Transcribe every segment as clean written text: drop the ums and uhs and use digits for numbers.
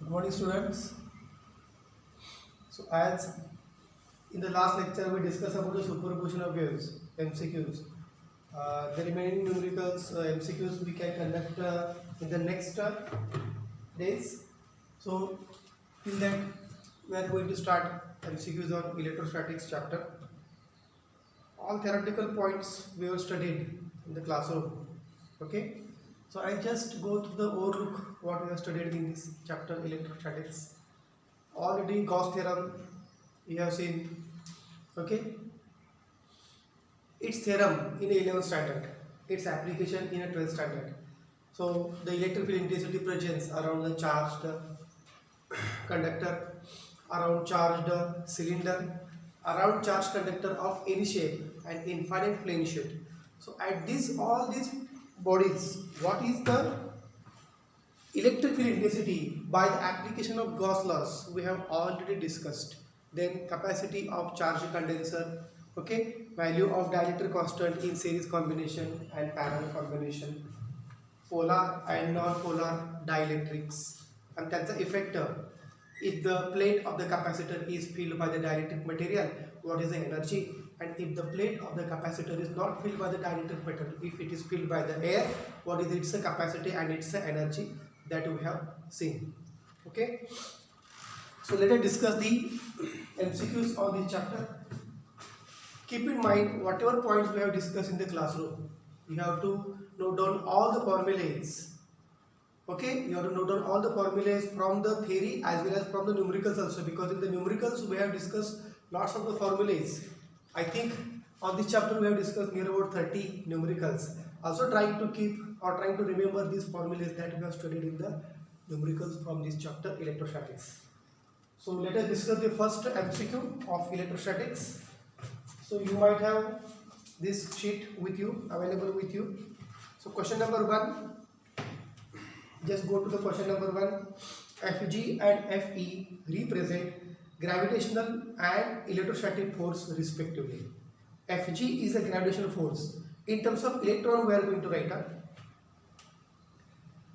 Good morning, students. So, as in the last lecture we discussed about the superposition of waves, MCQs. The remaining numericals, MCQs, we can conduct in the next days. So, till that we are going to start MCQs on electrostatics chapter. All theoretical points we have studied in the classroom. Okay. So I just go through the overlook what we have studied in this chapter electrostatics. Already Gauss theorem we have seen. Okay. Its theorem in 11th standard, its application in a 12th standard. So the electric field intensity presence around the charged conductor, around charged cylinder, around charged conductor of any shape and infinite plane sheet. So at this all these bodies, what is the electric field intensity by the application of Gauss laws we have already discussed. Then capacity of charged condenser, okay, value of dielectric constant in series combination and parallel combination, polar and non-polar dielectrics, and that's the effector. If the plate of the capacitor is filled by the dielectric material, what is the energy? And if the plate of the capacitor is not filled by the dielectric material, if it is filled by the air, what is its capacity and its energy that we have seen. Okay. So let us discuss the MCQs on this chapter. Keep in mind whatever points we have discussed in the classroom. You have to note down all the formulas. Okay, you have to note down all the formulas from the theory as well as from the numericals also, because in the numericals we have discussed lots of the formulas. I think on this chapter we have discussed near about 30 numericals. Also trying to keep or trying to remember these formulas that we have studied in the numericals from this chapter electrostatics. So let us discuss the first MCQ of electrostatics. So you might have this sheet with you, available with you. So question number 1. Just go to the question number 1. Fg and Fe represent gravitational and electrostatic force respectively. Fg is a gravitational force. In terms of electron we are going to write up.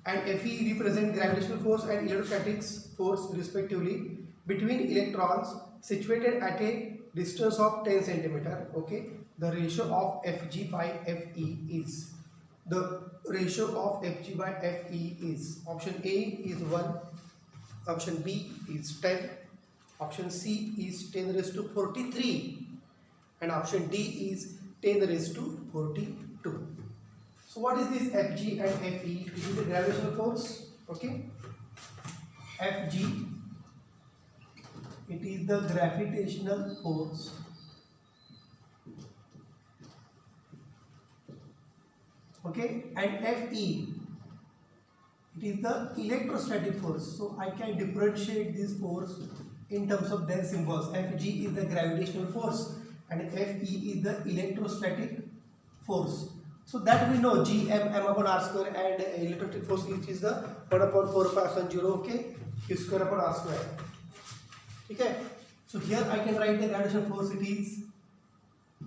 And Fe represent gravitational force and electrostatic force respectively between electrons situated at a distance of 10 centimeter. Okay. The ratio of Fg by Fe is. The ratio of Fg by Fe is, option A is 1, option B is 10, option C is 10 raised to 43, and option D is 10 raised to 42. So what is this Fg and Fe? This is the gravitational force. Okay. Fg, it is the gravitational force. Okay, and Fe, it is the electrostatic force. So I can differentiate this force in terms of their symbols. Fg is the gravitational force and Fe is the electrostatic force. So that we know, G m upon r square, and electrostatic force which is the 1 upon 4 pi epsilon 0, okay, q square upon r square. Okay, so here I can write the gravitational force, it is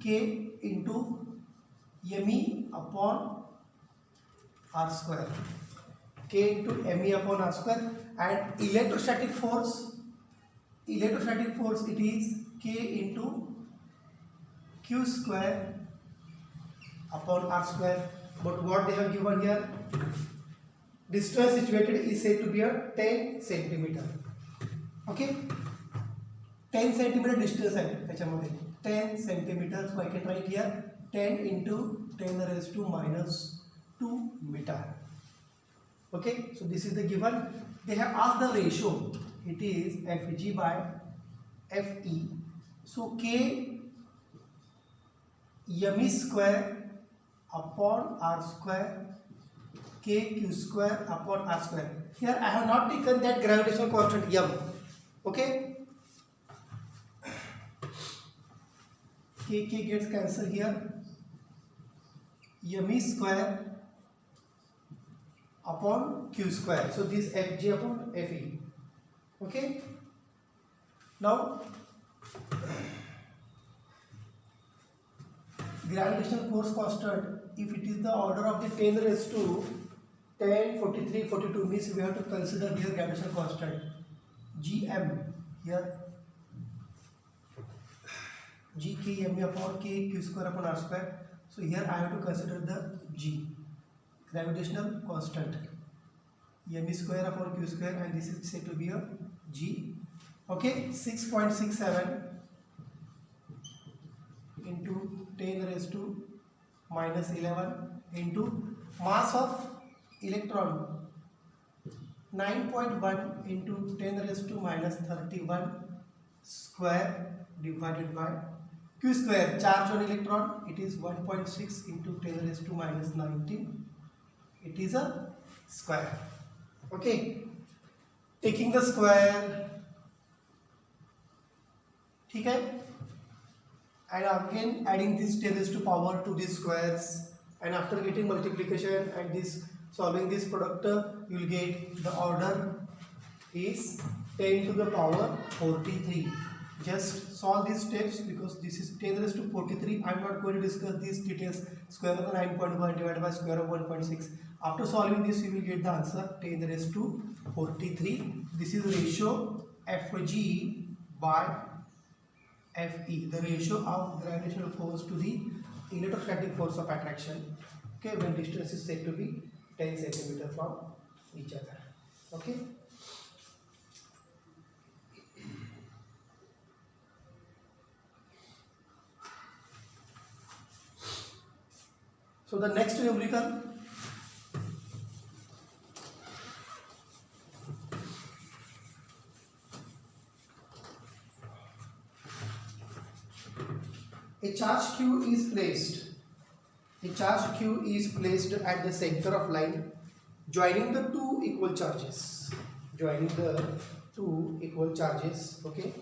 K into me upon r square, K into me upon r square, and electrostatic force it is K into q square upon r square. But what they have given here, distance situated is said to be a 10 centimeter. Okay, 10 centimeter distance आहे 10 centimeters. So I can write here 10 into 10 raised to minus 2 meter. Okay, so this is the given. They have asked the ratio. It is Fg by Fe. So K me square upon r square, K q square upon r square. Here I have not taken that gravitational constant m. Okay, K gets cancelled here. Me square upon q square. So this Fg upon Fe. Okay. Now gravitational force constant, if it is the order of the 10 raised to 10, 43, 42 means we have to consider here gravitational constant Gm here G K m upon K q square upon r square. So here I have to consider the G, gravitational constant, m square upon q square, and this is said to be a G. Okay, 6.67 into 10 raised to minus 11 into mass of electron 9.1 into 10 raised to minus 31 square divided by q square, charge on electron, it is 1.6 into 10 raised to minus 19, it is a square. Okay, taking the square, ठीक है, and again adding this 10 raised to power to these squares, and after getting multiplication and this solving this product, you will get the order is 10 to the power 43. Just solve these steps because this is 10 raised to 43. I am not going to discuss these details. Square of the 9.1 divided by square of 1.6. After solving this, you will get the answer 10 raised to 43. This is ratio Fg by Fe, the ratio of gravitational force to the electrostatic force of attraction. Okay, when distance is said to be 10 centimeter from each other. Okay. So the next numerical, a charge q is placed. A charge q is placed at the center of line, joining the two equal charges. Joining the two equal charges. Okay.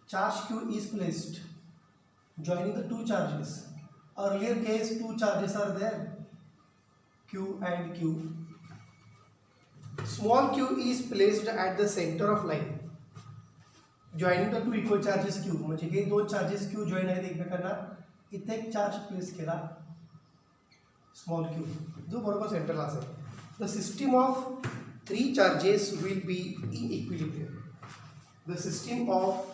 Charge q is placed, joining the two charges. Earlier case, two charges are there, q and q. Small q is placed at the center of line, joining the two equal charges q. म्हणजे हे दोन charges q join आहेत एकमेकांना. इथे एक charge place केला small q जो बरोबर सेंटरला असेल. The system of three charges will be in equilibrium. The system of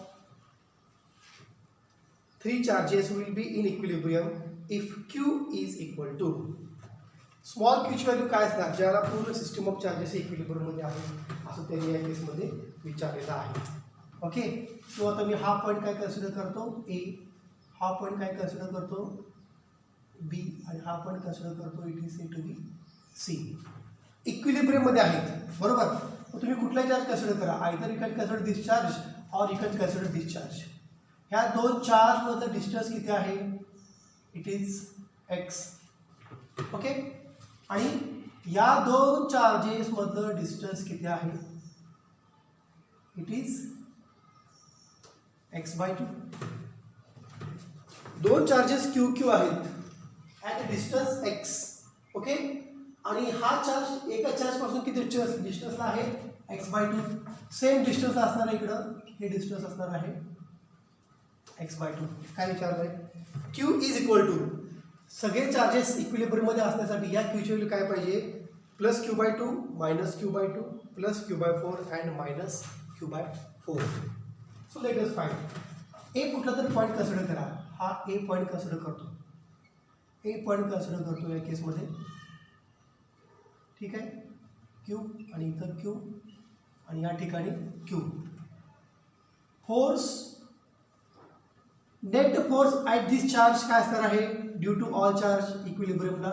three charges will be in equilibrium if q is equal to small q ची व्हॅल्यू काय असणार, ज्याला पूर्ण सिस्टम ऑफ चार्जेस इक्विलिब्रियम मध्ये आहे असं त्यांनी या केसमध्ये विचारलेलं आहे. ओके, सो आता मी हा पॉईंट काय कन्सिडर करतो ए, हा पॉईंट काय कन्सिडर करतो बी, आणि हा पॉईंट कन्सिडर करतो it is said to be C. Equilibrium मध्ये आहेत बरोबर. मग तुम्ही कुठला चार्ज कन्सिडर करा, either you can consider this charge or you can consider this charge. ह्या दोन चार्ज मधलं डिस्टन्स किती आहे, इट इज एक्स. ओके, आणि या दोन चार्जेस मधलं डिस्टन्स किती आहे, इट इज x/2. दोन चार्जेस q q आहेत ॲट डिस्टन्स x. ओके, आणि हा चार्ज एका चार्ज पासून किती डिस्टन्सला आहे, x/2. सेम डिस्टन्स असणार आहे इकडं, हे डिस्टन्स असणार आहे x/2. काय विचारलंय, q इज इक्वल टू सगळे चार्जेस इक्विलिब्रियम मध्ये असण्यासाठी या q ची व्हॅल्यू काय पाहिजे, plus q/2 minus q/2 plus q/4 and minus q/4. So let us find A. कुठला तरी पॉईंट कन्सिडर करा, हा ए पॉईंट कन्सिडर करतो, ए पॉईंट कन्सिडर करतो या केसमध्ये. ठीक आहे, क्यू आणि इथं क्यू आणि या ठिकाणी Q. Force, net force at this charge काय असणार आहे, ड्यू टू ऑल चार्ज इक्विलिब्रियमला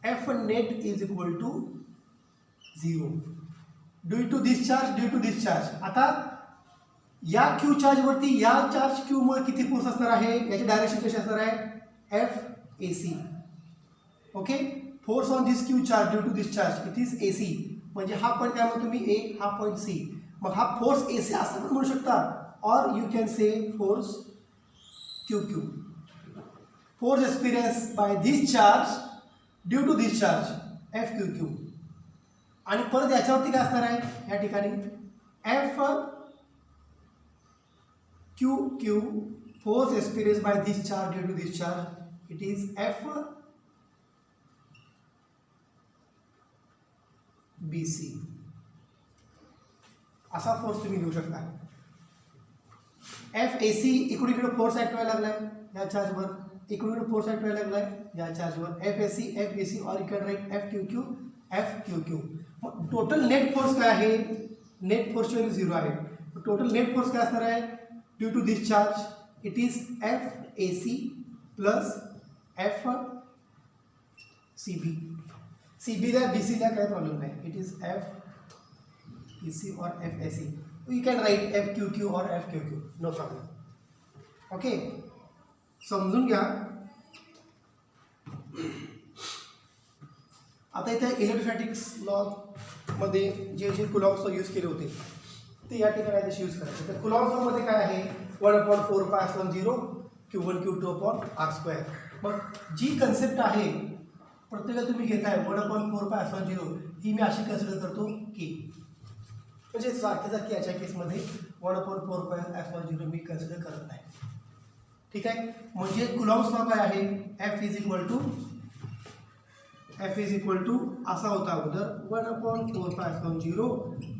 F net is equal to 0 due to this charge, due to this charge. आता या क्यू चार्ज वरती या चार्ज क्यू मुळे किती फोर्स असणार आहे, याची डायरेक्शन कशी असणार आहे, F A C. Okay, force on this Q charge due to this charge it is A C. म्हणजे हा पॉईंट काय म्हणतो तुम्ही ए, हा पॉईंट सी. मग हा फोर्स ए सी असं पण म्हणू शकता, और you can say force q q. Force experience by this charge due to this charge F Q q. आणि परत याच्यावरती काय असणार आहे, या ठिकाणी F Q q. Force experience by this charge due to this charge it is F B C असा force तुम्ही घेऊ शकता. एफ ए सी इकडे फोर्स ऍक्ट व्हायला लागलाय या चार्जवर, इकडे फोर्स ऍक्ट व्हायला लागलाय या चार्जवर. F A C F B C or इकडे write F Q Q F Q Q. मग टोटल नेट फोर्स काय आहे? नेट फोर्सची व्हॅल्यू 0 आहे. टोटल नेट फोर्स काय असणार आहे? Due to this charge it is F A C plus F C B. C बीला B सीला काय प्रॉब्लेम नाही. It is F E C or F A C. You can write F Q Q or F Q Q, no problem. Okay, समजून घ्या. आता इथे electrostatics law मध्ये जे जे Coulomb's use केले होते ते या ठिकाणी तसे यूज करायचे. तर कुलॉम्स लॉ मध्ये काय आहे? 1/4πε0 Q1 Q2/r². मग जी कन्सेप्ट आहे प्रत्येकाला तुम्ही घेताय 1/4πε0 ही मी अशी कन्सिडर करतो की, म्हणजे सारखी याच्या केसमध्ये 1/4πε0 मी कन्सिडर करत नाही. ठीक आहे. म्हणजे कुलॉम्स लॉ काय आहे? एफ इज इक्वल टू असा होता अगोदर 1/4πε0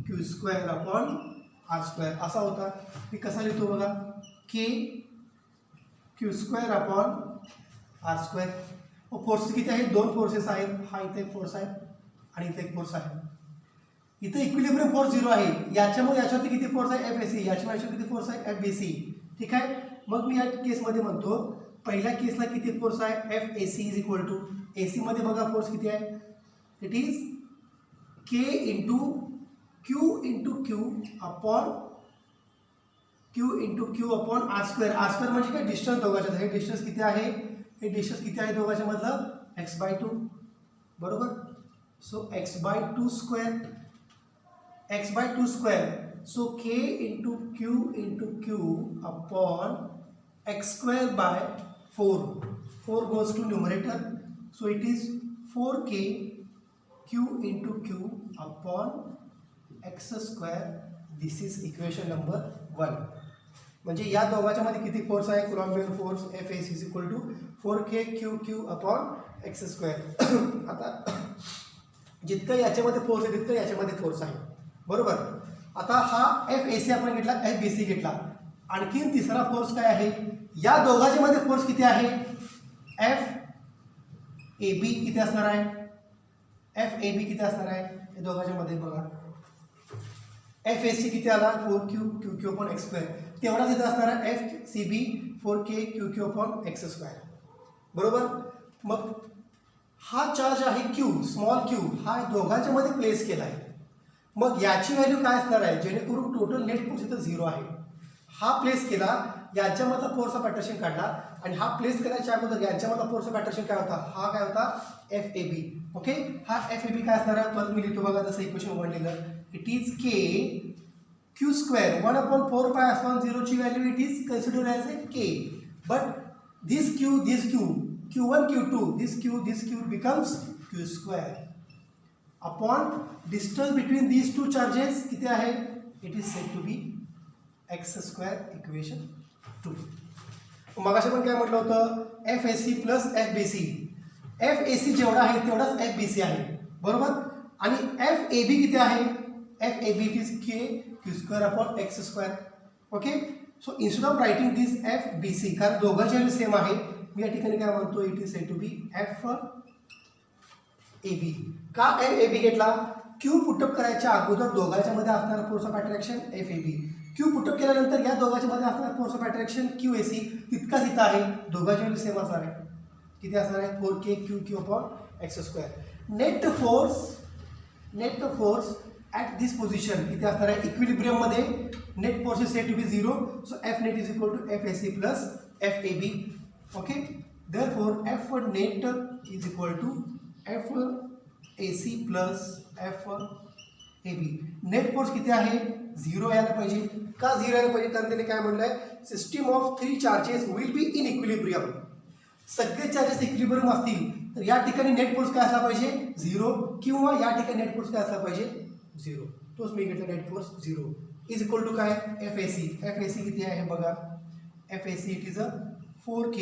Q²/r² असा होता. मी कसा लिहितो बघा? के Q²/r². फोर्स किती आहे? 2 फोर्सेस आहेत. हा इथे एक फोर्स आहे आणि इथे एक फोर्स आहे. इथे इक्विलिब्रियम फोर्स 0 आहे. याच्यामुळे याच्यावरती किती फोर्स आहे? F A C. याच्यामुळे याच्यावर किती फोर्स आहे? F B C. ठीक आहे. मग मी या केसमध्ये म्हणतो पहिल्या केसला किती फोर्स आहे? F A C is equal to A C मध्ये बघा फोर्स किती आहे? It is K into Q upon r². r² म्हणजे काय? डिस्टन्स दोघांच्या. हे डिस्टन्स किती आहे? हे डिस्टन्स किती आहे दोघांच्या मधलं? x/2. बरोबर. सो x/2 square. So k into Q upon x²/4. 4 goes to numerator. So it is 4k q into q upon x². This is equation number 1. म्हणजे या दोघांच्या मध्ये किती फोर्स आहे? Coulombian force F A C is equal to 4k q upon x². आता जितकं याच्यामध्ये force आहे तितकं याच्यामध्ये फोर्स आहे. बरोबर. आता हा एफ ए सी आपण घेतला, एफ बी सी घेतला. आणखी तिसरा फोर्स काय आहे? या दोघांच्या मध्ये फोर्स किती आहे? एफ ए बी किती असणार आहे? एफ ए बी किती असणार आहे? या दोघांच्या मध्ये बघा. एफ ए सी किती आला? 4q upon x². तेवढाच इथे असणार आहे F C B 4k q upon x². बरोबर. मग हा चार्ज आहे क्यू, स्मॉल क्यू, हा दोघांच्या मध्ये प्लेस केला आहे. मग याची व्हॅल्यू काय असणार आहे? जेणेकरून टोटल नेट फोर्स इथं 0 आहे. हा प्लेस केला, यांच्यामधला फोर्स ऑफ अट्रॅक्शन काढला आणि हा प्लेस करायच्या अगोदर यांच्यामधला फोर्स ऑफ अट्रॅक्शन काय होता? हा काय होता? F A B. ओके. हा एफ ए बी काय असणार आहे? परत मी लिहितो बघा जसं इक्वेशन 1 लिहिलं. It is k q². 1/4πε0 ची value it is consider as a K. But this Q Q1 Q2 this q becomes q² upon distance between these two charges किती आहे? it is said to be x² equation 2. मगाशी पण काय म्हटलं होतं? F A C plus F B C. F A C जेवढा आहे तेवढाच एफ बी सी आहे. बरोबर. आणि एफ ए बी किती आहे? F A B it is k q² upon x². Okay. So instead of writing this F B C, कारण दोघांची व्हॅल्यू सेम आहे, मी या ठिकाणी काय म्हणतो? It is said to be F A B. का एफ ए बी घेतला? Q put up करायच्या अगोदर दोघांच्या मध्ये असणारा force of attraction F A B. Q put up केल्यानंतर या दोघांच्या मध्ये असणारा force of attraction Q A C तितकाच इथं आहे. दोघांची व्हॅल्यू सेम असणार आहे. किती असणार आहे? 4k q upon x². Net force at this position किती असणार आहे? इक्विलिब्रियम मध्ये net force is said to be 0. So F net is equal to F A C plus F A B. Okay, therefore f net is equal to f AC plus f AB. Net force किती आहे? 0 यायला पाहिजे. का 0 यायला पाहिजे? कारण त्याने काय म्हणलंय? System of 3 charges will be in equilibrium. सगळे चार्जेस इक्विलिब्रियम असतील तर या ठिकाणी नेट फोर्स काय असला पाहिजे? 0. किंवा या ठिकाणी नेट फोर्स काय असला पाहिजे? 0. तोच मी घेतला net force 0 is equal to काय? F A C. F A C किती आहे बघा? F A C it is a 4k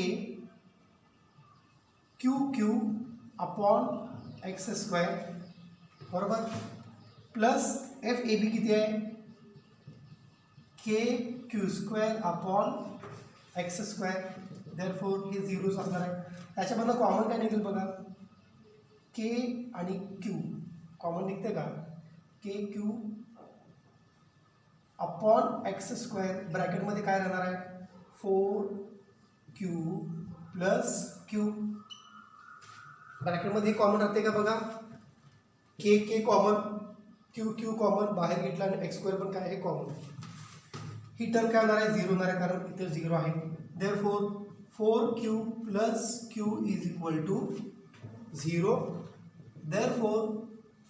q upon x². बरोबर. प्लस एफ ए बी किती आहे K Q square upon X square. Therefore हे झिरोच असणार आहे. त्याच्यामधलं कॉमन काय निघेल बघा, के आणि क्यू कॉमन निघते का, के क्यू अपॉन एक्स स्क्वेअर ब्रॅकेटमध्ये काय राहणार आहे 4q प्लस क्यू. ब्रॅकेटमध्ये कॉमन राहते का बघा, के के कॉमन, क्यू क्यू कॉमन बाहेर घेतला आणि एक्स स्क्वेअर पण काय आहे कॉमन. ही टर्म काय होणार आहे 0 होणार आहे कारण इथे 0 आहे. Therefore 4q plus q is equal to 0. Therefore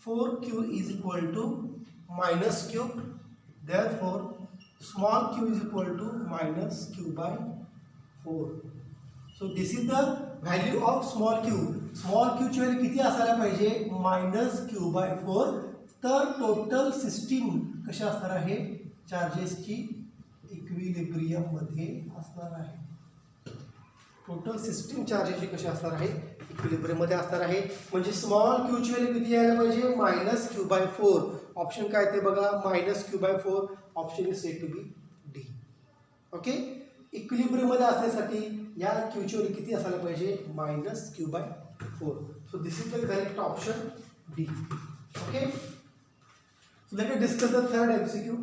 4q is equal to minus q. Therefore, small q is equal to minus q by 4. So this is the value of small q. Small q ची value किती असायला पाहिजे minus q by 4. तर total system कशी असणार आहे, चार्जेसची equilibrium मध्ये असणार आहे. टोटल सिस्टीम चार्जेसची कशी असणार आहे इक्विलिब्रियम मध्ये असणार आहे. म्हणजे स्मॉल क्यू ची व्हॅल्यू किती यायला पाहिजे मायनस क्यू बाय 4. ऑप्शन काय ते बघा minus q by 4. Option is set to be D. Okay, equilibrium मध्ये असण्यासाठी या क्यू ची व्हॅल्यू किती असायला पाहिजे minus q by 4. So this is the correct option D. Okay, let us discuss the third MCQ.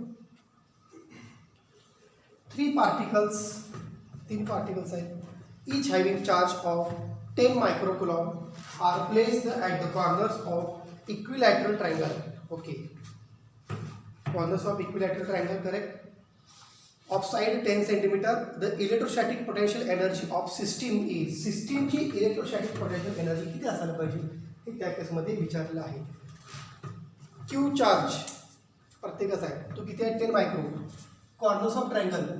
3 particles, 3 particles आहेत, each having charge of 10 microcoulomb are placed at the corners of equilateral triangle. Okay, corners of equilateral triangle, correct. Of side 10 centimeter. The electrostatic potential energy of system is, system की electrostatic potential energy किती असायला पाहिजे हे त्या केसमध्ये विचारलेलं आहे. Q charge प्रत्येकाचा आहे तो किती आहे 10 मायक्रो. कॉर्नर्स ऑफ ट्रायंगल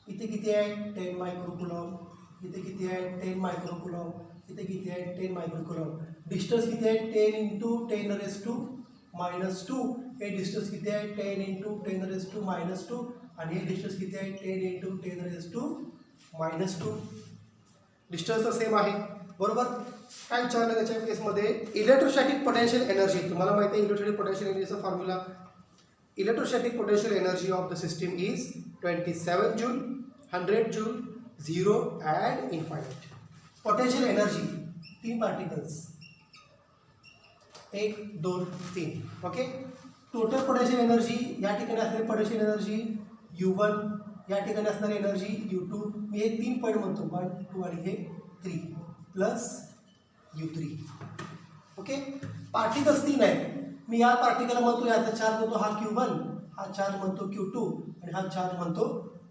इथे किती आहे 10 मायक्रोकुलॉम, इथे किती आहे 10 मायक्रोकुलॉम, इथे किती आहे 10 मायक्रोकुलॉम. डिस्टन्स किती आहे 10 इंटू 10 रेज टू मायनस 2. हे डिस्टन्स किती आहे 10 इंटू 10 रेज टू मायनस 2 आणि हे डिस्टन्स किती आहे 10 into 10 raise to minus 2. Distance तर सेम आहे बरोबर. काय विचारलं त्याच्या केसमध्ये इलेक्ट्रोस्टॅटिक पोटेन्शियल एनर्जी. तुम्हाला माहिती आहे इलेक्ट्रोस्टॅटिक पोटेन्शियल एनर्जीचा formula. Electrostatic potential energy of the system is 27 joule, 100 joule, 0 and infinite. Potential energy 3 particles 1 2 3. Okay, total potential energy या ठिकाणी असणारी पोटेन्शियल एनर्जी U1, या ठिकाणी असणारी एनर्जी U2. मी हे 3 पॉईंट म्हणतो 1 2 आणि हे 3 प्लस U3. ओके, पार्टिकल्स 3 आहेत. मी या पार्टिकल म्हणतो याचा चार्ज म्हणतो हा Q1, हा चार्ज म्हणतो Q2 आणि हा चार्ज म्हणतो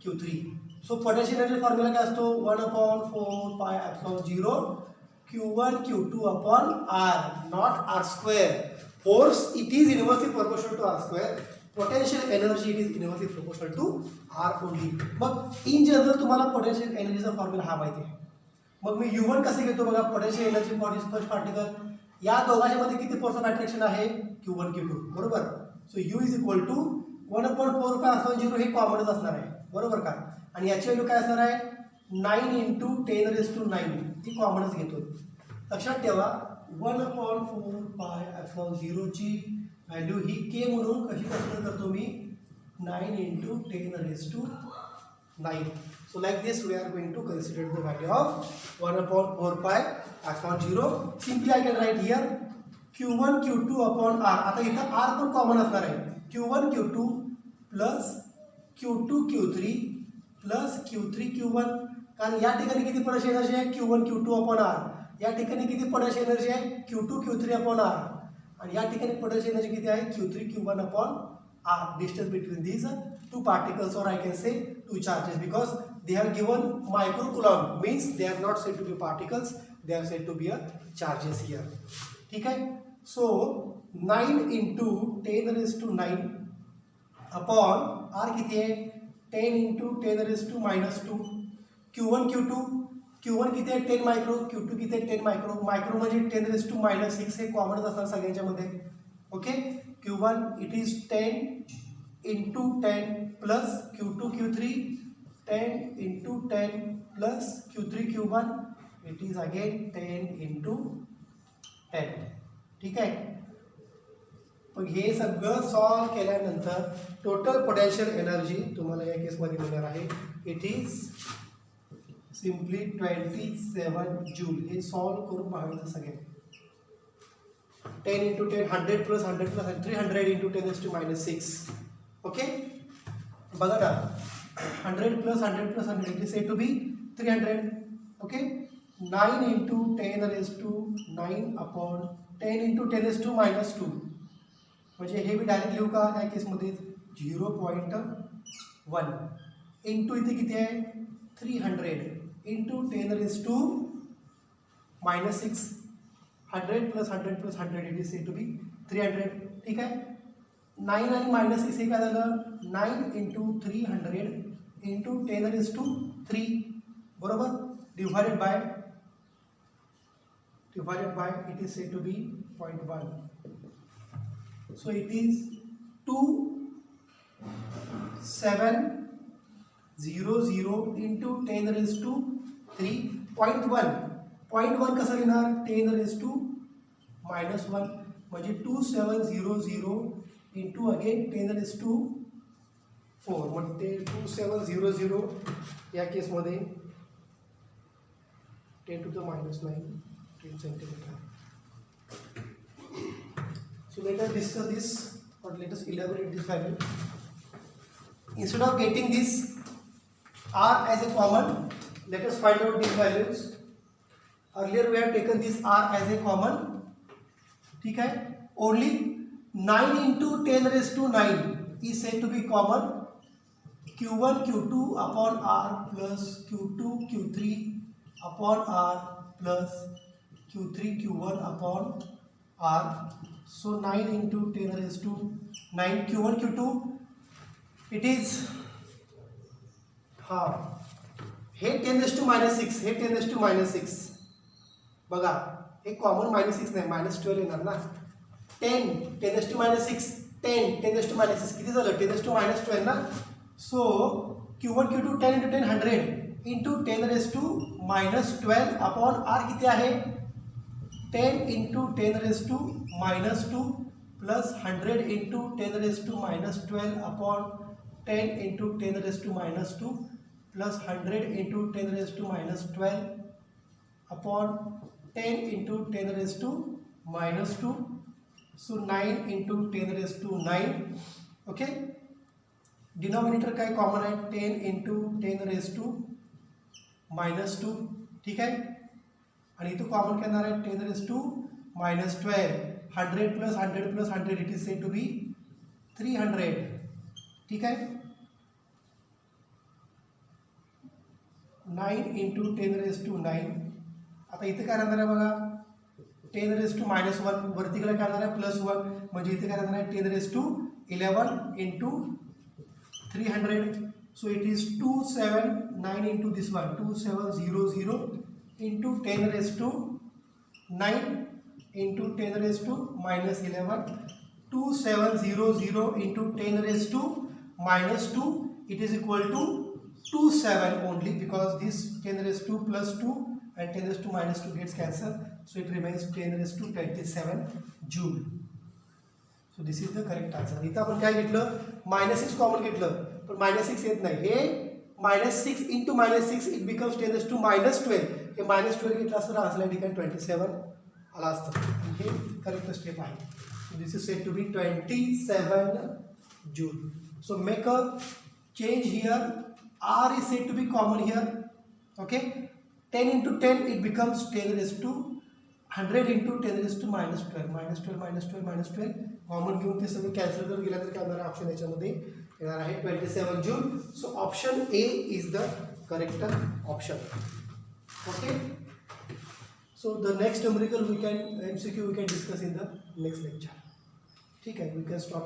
Q3. So potential energy formula काय असतो 1/4 pi epsilon 0 Q1 Q2 upon R, not R square. Force it is inversely proportional to R square. Potential energy it is inversely proportional to R only. मग in general तुम्हाला potential एनर्जीचा formula हा माहिती आहे. मग मी U1 कसे घेतो बघा, potential energy for this first particle. या दोघांच्या मध्ये किती फोर्स ऑफ अट्रॅक्शन आहे Q1 Q2 बरोबर. So U is equal to 1/4 pi epsilon 0 हे कॉमनच असणार आहे बरोबर का. आणि याची व्हॅल्यू काय असणार आहे 9 इंटू 10 रेज टू 9 ती कॉमनच घेतो. लक्षात ठेवा 1/4 पाय epsilon 0 ची व्हॅल्यू ही के म्हणून कशी कन्सिडर करतो मी 9 into 10 raise to 9. So like this we are going to consider the value of 1/4 pi epsilon 0. Simply I can write here Q1 Q2 upon R. आता इथं R पण कॉमन असणार आहे. Q1 Q2 plus Q2 Q3 plus Q3 Q1. कारण या ठिकाणी किती potential energy आहे Q1 Q2 अपॉन R. या ठिकाणी किती पोटेन्शियल एनर्जी आहे Q2 Q3 अपॉन R. आणि या ठिकाणी पोटेन्शियल एनर्जी किती आहे Q3 Q1 upon R. Distance between these two particles, or I can say two charges, because they are given microcoulomb, means they are not said to be particles, they are said to be a charges here. ठीक है. So 9 into 10 raised to 9 upon R किती है 10 into 10 raised to minus 2. Q1 Q2, Q1 किती है 10 micro, Q2 किती है 10 micro. Micro म्हणजे 10 raised to minus 6 हे कॉमनच असणार सगळ्यांच्या मध्ये. Okay, Q1 it is 10 into 10 plus Q2 Q3, 10 into 10 plus Q3 Q1, it is again 10 into 10. ठीक है. मग हे सगळं सॉल्व केल्यानंतर टोटल पोटेन्शियल एनर्जी तुम्हाला या केसमध्ये मिळणार आहे. It is simply 27 joule. हे सॉल्व करून बघायचं सगळे. 10 into 10 100 plus 100 plus 300 into 10 raised to minus 6. Okay बघा ना 100 plus 100 plus 100 it is said to be 300. Okay 9 into 10 raised to 9 upon 10 into 10 raised to minus 2. म्हणजे हे मी डायरेक्ट लिहू का या केसमध्ये 0.1 इंटू इथे किती आहे 300 into 10 raised to minus 6. 100 plus 100 plus 100 it is said to be 300. ठीक आहे 9 आणि मायनस 6 हे काय झालं 9 इंटू 300 इंटू 10 raised to 3 बरोबर divided by it is said to be 0.1. So it is 2700 into 10 raised to 3. 0.1 कसं लिहिणार 10 raised to minus 1 म्हणजे 2700 into again 10 raised to 4 म्हणजे 2700 या केसमध्ये 10 to the minus 9 10 centimeter. So let us discuss this or let us elaborate this value. Instead of getting this r as a common, let us find out these values. Earlier we have taken this r as a common. ठीक है only 9 into 10 raised to 9 is said to be common. q1 q2 upon r plus q2 q3 upon r plus q3 q1 upon r. So 9 into 10 raised to 9 q1 q2 it is hey 10 raised to minus 6 hey 10 raised to minus 6 बघा हे common minus 6 नाही -12 येणार ना 10 raised to minus 6 10 raised to minus 6 किती झालं 10 raised to minus 12 ना. सो q1 q2 10 into 10 100 into 10 raised to minus 12 upon r किती आहे 10 into 10 raised to minus 2 plus 100 into 10 raised to minus 12 upon 10 into 10 raised to minus 2 plus 100 into 10 raised to minus 12 upon 10 into 10 raised to minus 2. So 9 into 10 raised to 9. Okay denominator काय common आहे 10 into 10 raised to minus 2. ठीक आहे आणि इथं common करणार आहे 10 raised to minus 12. 100 plus 100 plus 100 it is said to be 300. ठीक आहे 9 into 10 raised to 9. आता इथे काय राहणार आहे बघा 10 raised to minus 1 वरती काय राहणार आहे +1 म्हणजे इथे काय राहणार आहे 10 raised to 11 into 300. So it is 279 into this one 2700 into 10 raised to 9 into 10 raised to minus 11. 2700 into 10 raised to minus 2 it is equal to 27 only because this 10 raised to plus 2 and 10 raised to minus 2 gets cancelled. So it remains 10 raised to 27 joule. So this is the correct answer. इथं आपण काय घेतलं -6 common घेतलं पण -6 येत नाही हे -6 into -6 it becomes 10 raised to -12. हे -12 घेतलं असतं आन्सर या ठिकाणी 27 आला असतं. हे करेक्ट स्टेप आहे. This is said to be 27 joule. So make a change here. R is said to be common here. Okay. 10 into 10 it becomes 10 raised to 100 into 10 raised to minus 12 common घेऊन ते सगळं cancel जर गेला तर काय होणार option याच्यामध्ये येणार आहे 27 joule. So option A is the correct option. Okay so the next numerical we can MCQ we can discuss in the next lecture. ठीक आहे वी कॅन स्टॉप.